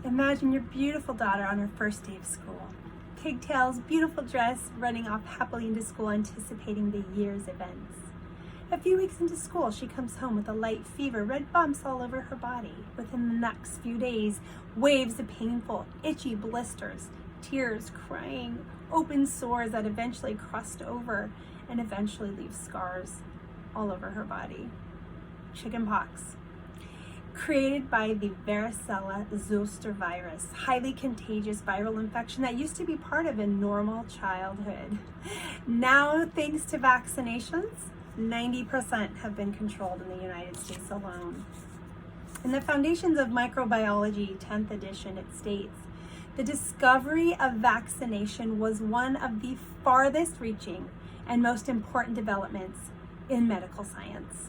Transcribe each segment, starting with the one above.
Imagine your beautiful daughter on her first day of school. Pigtails, beautiful dress, running off happily into school, anticipating the year's events. A few weeks into school, she comes home with a light fever, red bumps all over her body. Within the next few days, waves of painful, itchy blisters, tears, crying, open sores that eventually crust over and eventually leave scars all over her body. Chickenpox, created by the varicella zoster virus, highly contagious viral infection that used to be part of a normal childhood. Now, thanks to vaccinations, 90% have been controlled in the United States alone. In the Foundations of Microbiology, 10th edition, it states, the discovery of vaccination was one of the farthest reaching and most important developments in medical science.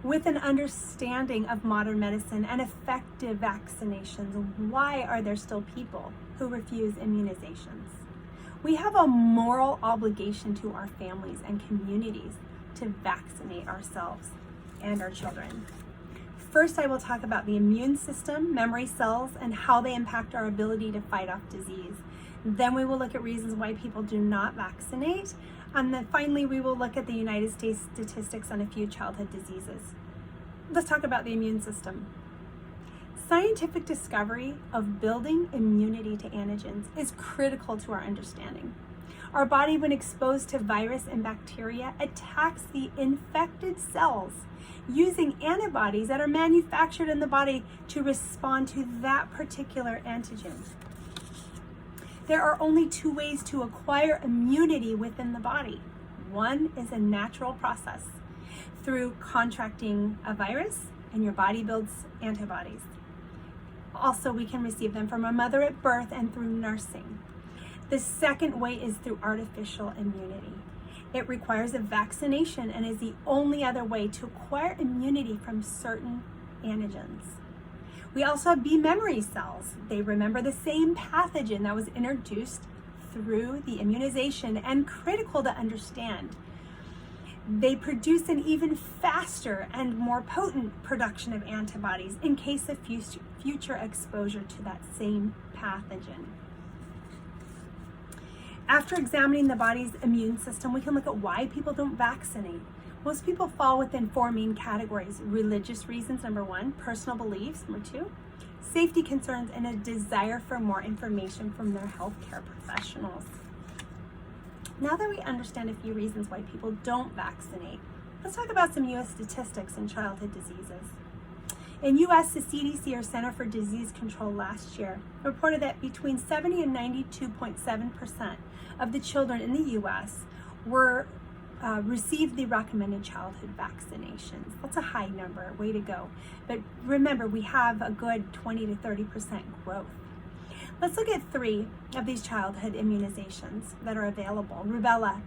With an understanding of modern medicine and effective vaccinations, why are there still people who refuse immunizations? We have a moral obligation to our families and communities to vaccinate ourselves and our children. First, I will talk about the immune system, memory cells, and how they impact our ability to fight off disease. Then we will look at reasons why people do not vaccinate. And then finally, we will look at the United States statistics on a few childhood diseases. Let's talk about the immune system. Scientific discovery of building immunity to antigens is critical to our understanding. Our body, when exposed to virus and bacteria, attacks the infected cells using antibodies that are manufactured in the body to respond to that particular antigen. There are only two ways to acquire immunity within the body. One is a natural process through contracting a virus, and your body builds antibodies. Also, we can receive them from our mother at birth and through nursing. The second way is through artificial immunity. It requires a vaccination and is the only other way to acquire immunity from certain antigens. We also have B memory cells. They remember the same pathogen that was introduced through the immunization and critical to understand. They produce an even faster and more potent production of antibodies in case of future exposure to that same pathogen. After examining the body's immune system, we can look at why people don't vaccinate. Most people fall within four main categories: religious reasons, number one; personal beliefs, number two; safety concerns; and a desire for more information from their healthcare professionals. Now that we understand a few reasons why people don't vaccinate, let's talk about some U.S. statistics in childhood diseases. In U.S., the CDC, or Center for Disease Control, last year reported that between 70 and 92.7% of the children in the U.S. received the recommended childhood vaccinations. That's a high number, way to go. But remember, we have a good 20 to 30% growth. Let's look at three of these childhood immunizations that are available. Rubella,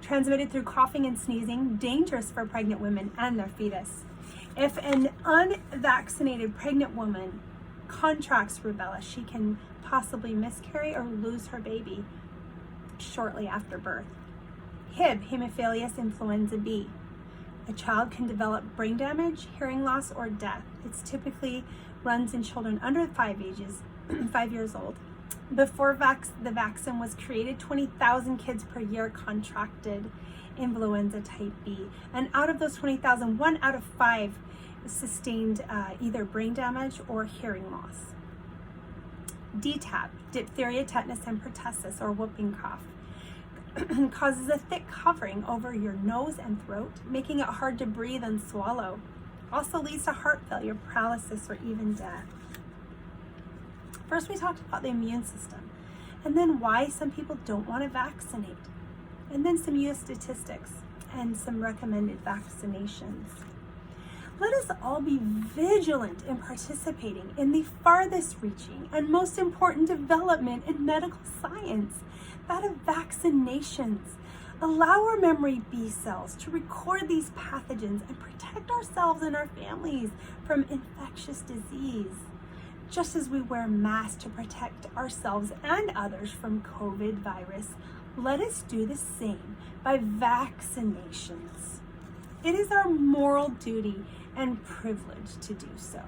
transmitted through coughing and sneezing, dangerous for pregnant women and their fetus. If an unvaccinated pregnant woman contracts rubella, she can possibly miscarry or lose her baby shortly after birth. Hib, Haemophilus influenza B. A child can develop brain damage, hearing loss, or death. It typically runs in children under 5 years old. Before the vaccine was created, 20,000 kids per year contracted influenza type B. And out of those 20,000, 1 out of 5 sustained either brain damage or hearing loss. DTaP, diphtheria, tetanus, and pertussis, or whooping cough, causes a thick covering over your nose and throat, making it hard to breathe and swallow. Also leads to heart failure, paralysis, or even death. First, we talked about the immune system, and then why some people don't want to vaccinate, and then some U.S. statistics and some recommended vaccinations. Let us all be vigilant in participating in the farthest reaching and most important development in medical science, that of vaccinations. Allow our memory B cells to record these pathogens and protect ourselves and our families from infectious disease. Just as we wear masks to protect ourselves and others from COVID virus, let us do the same by vaccinations. It is our moral duty and privilege to do so.